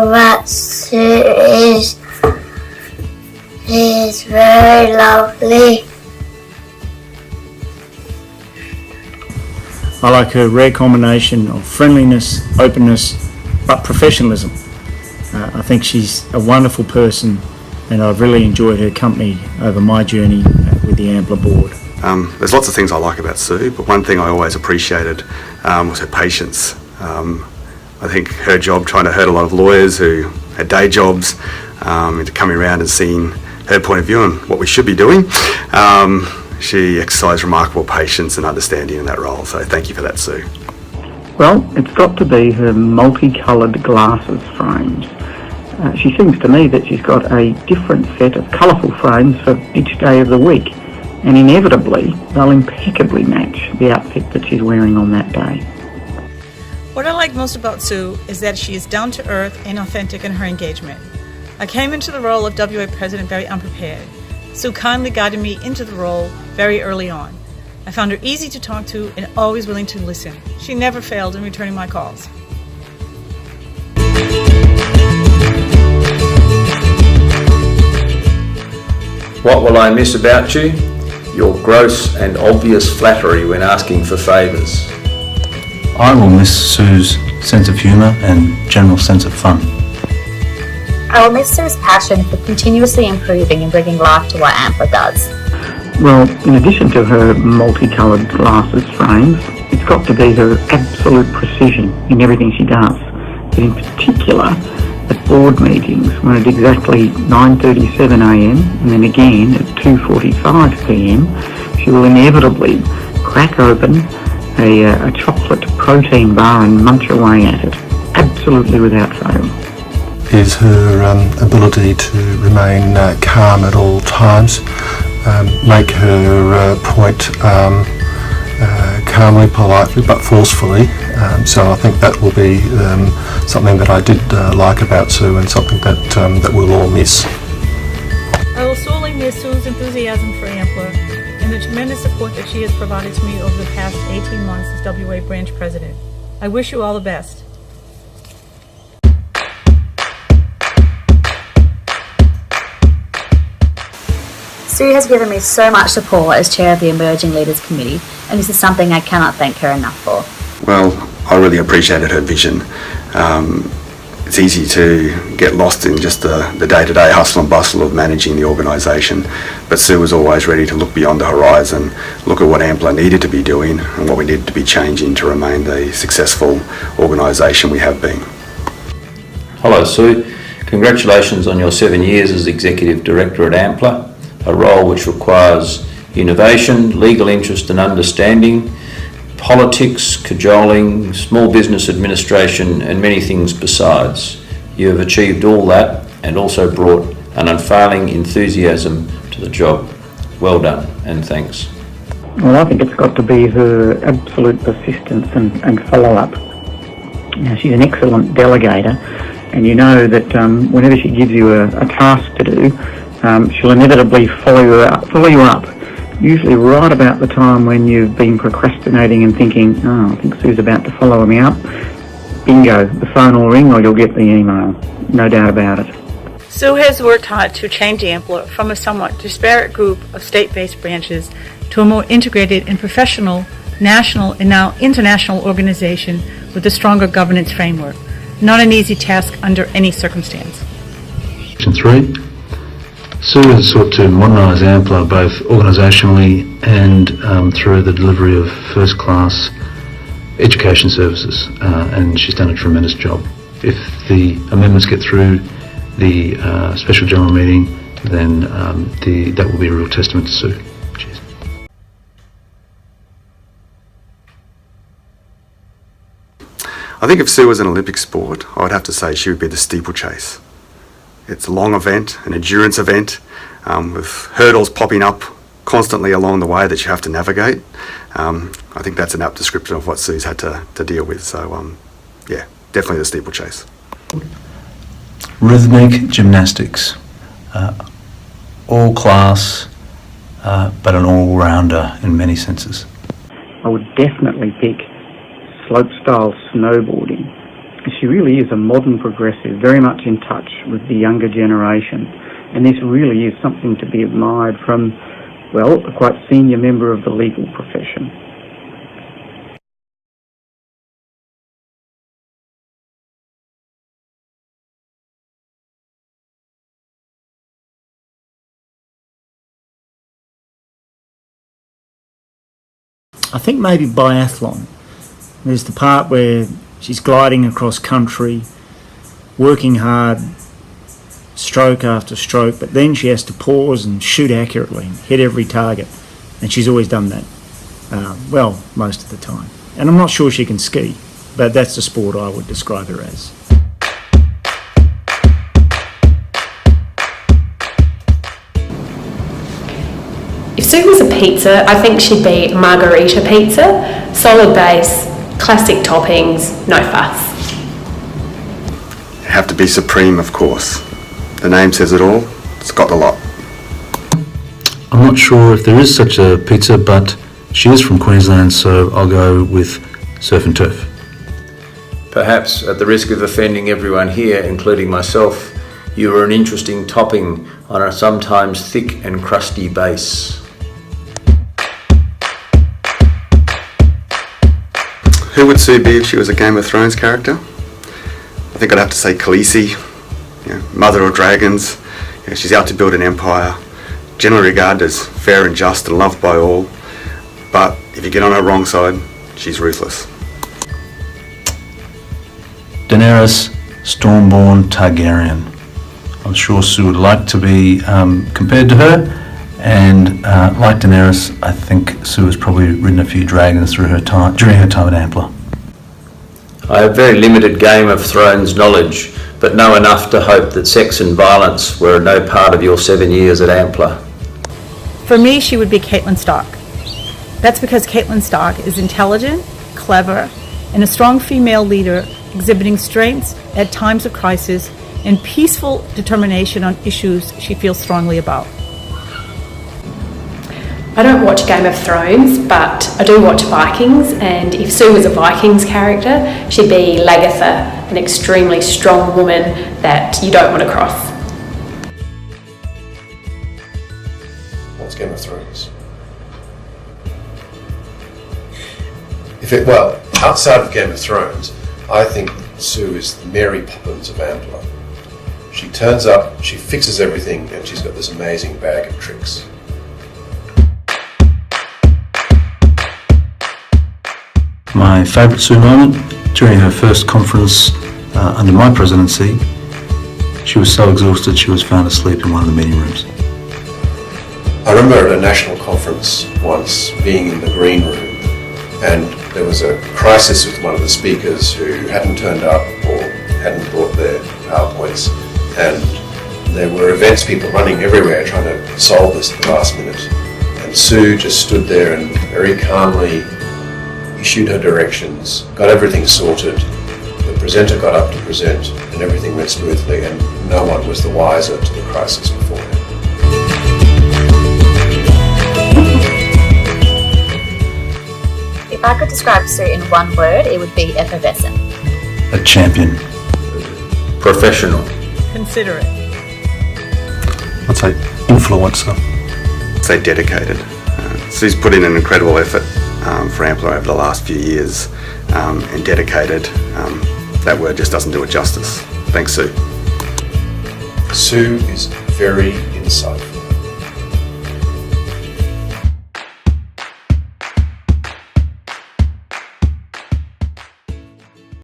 about Sue is she is very lovely. I like her rare combination of friendliness, openness, but professionalism. I think she's a wonderful person, and I've really enjoyed her company over my journey with the AMPLA board. There's lots of things I like about Sue, but one thing I always appreciated was her patience. I think her job trying to herd a lot of lawyers who had day jobs into coming around and seeing her point of view and what we should be doing. She exercised remarkable patience and understanding in that role, so thank you for that, Sue. Well, it's got to be her multicoloured glasses frames. She seems to me that she's got a different set of colourful frames for each day of the week, and inevitably they'll impeccably match the outfit that she's wearing on that day. What I like most about Sue is that she is down to earth and authentic in her engagement. I came into the role of WA President very unprepared. Sue kindly guided me into the role very early on. I found her easy to talk to and always willing to listen. She never failed in returning my calls. What will I miss about you? Your gross and obvious flattery when asking for favours. I will miss Sue's sense of humour and general sense of fun. I will miss Sue's passion for continuously improving and bringing life to what AMPLA does. Well, in addition to her multicoloured glasses frames, it's got to be her absolute precision in everything she does. But in particular, at board meetings, when at exactly 9:37am and then again at 2:45pm, she will inevitably crack open a chocolate protein bar and munch away at it, absolutely without fail. Is her ability to remain calm at all times, make her point calmly, politely, but forcefully. So I think that will be something that I did like about Sue, and something that we'll all miss. I will sorely miss Sue's enthusiasm for AMPLA and the tremendous support that she has provided to me over the past 18 months as WA Branch President. I wish you all the best. Sue has given me so much support as Chair of the Emerging Leaders Committee, and this is something I cannot thank her enough for. Well, I really appreciated her vision. It's easy to get lost in just the day-to-day hustle and bustle of managing the organisation, but Sue was always ready to look beyond the horizon, look at what AMPLA needed to be doing and what we needed to be changing to remain the successful organisation we have been. Hello Sue, congratulations on your 7 years as Executive Director at AMPLA, a role which requires innovation, legal interest and understanding, politics, cajoling, small business administration and many things besides. You have achieved all that and also brought an unfailing enthusiasm to the job. Well done and thanks. Well, I think it's got to be her absolute persistence and follow-up. Now, she's an excellent delegator, and you know that whenever she gives you a task to do, she'll inevitably follow you up. Usually right about the time when you've been procrastinating and thinking, oh, I think Sue's about to follow me up. Bingo, the phone will ring or you'll get the email. No doubt about it. Sue has worked hard to change AMPLA from a somewhat disparate group of state-based branches to a more integrated and professional, national and now international organization with a stronger governance framework. Not an easy task under any circumstance. Question 3. Sue has sought to modernise AMPLA both organisationally and through the delivery of first-class education services, and she's done a tremendous job. If the amendments get through the special general meeting, then that will be a real testament to Sue. Cheers. I think if Sue was an Olympic sport, I would have to say she would be the steeplechase. It's a long event, an endurance event, with hurdles popping up constantly along the way that you have to navigate. I think that's an apt description of what Sue's had to deal with. So, yeah, definitely the steeplechase. Rhythmic gymnastics, all class, but an all-rounder in many senses. I would definitely pick slope-style snowboarding. She really is a modern progressive, very much in touch with the younger generation. And this really is something to be admired from, well, a quite senior member of the legal profession. I think maybe biathlon. There's the part where she's gliding across country, working hard, stroke after stroke, but then she has to pause and shoot accurately, hit every target. And she's always done that. Well, most of the time. And I'm not sure she can ski, but that's the sport I would describe her as. If Sue was a pizza, I think she'd be margarita pizza. Solid base, classic toppings, no fuss. Have to be supreme, of course. The name says it all. It's got the lot. I'm not sure if there is such a pizza, but she is from Queensland, so I'll go with surf and turf. Perhaps, at the risk of offending everyone here, including myself, you are an interesting topping on a sometimes thick and crusty base. Who would Sue be if she was a Game of Thrones character? I think I'd have to say Khaleesi, mother of dragons. She's out to build an empire, generally regarded as fair and just and loved by all. But if you get on her wrong side, she's ruthless. Daenerys Stormborn Targaryen. I'm sure Sue would like to be compared to her, and like Daenerys, I think Sue has probably ridden a few dragons during her time at Ampla. I have very limited Game of Thrones knowledge, but know enough to hope that sex and violence were no part of your 7 years at Ampla. For me, she would be Catelyn Stark. That's because Catelyn Stark is intelligent, clever, and a strong female leader exhibiting strengths at times of crisis and peaceful determination on issues she feels strongly about. I don't watch Game of Thrones, but I do watch Vikings, and if Sue was a Vikings character, she'd be Lagertha, an extremely strong woman that you don't want to cross. What's Game of Thrones? Outside of Game of Thrones, I think Sue is the Mary Poppins of Ampla. She turns up, she fixes everything, and she's got this amazing bag of tricks. My favourite Sue moment, during her first conference under my presidency, she was so exhausted she was found asleep in one of the meeting rooms. I remember at a national conference once being in the green room, and there was a crisis with one of the speakers who hadn't turned up or hadn't brought their PowerPoints, and there were events people running everywhere trying to solve this at the last minute. And Sue just stood there and very calmly issued her directions, got everything sorted, the presenter got up to present, and everything went smoothly, and no one was the wiser to the crisis beforehand. If I could describe Sue in one word, it would be effervescent. A champion. Professional. Considerate. I'd say influencer. I'd say dedicated. Sue's put in an incredible effort for Ampla over the last few years, and dedicated, that word just doesn't do it justice. Thanks, Sue. Sue is very insightful.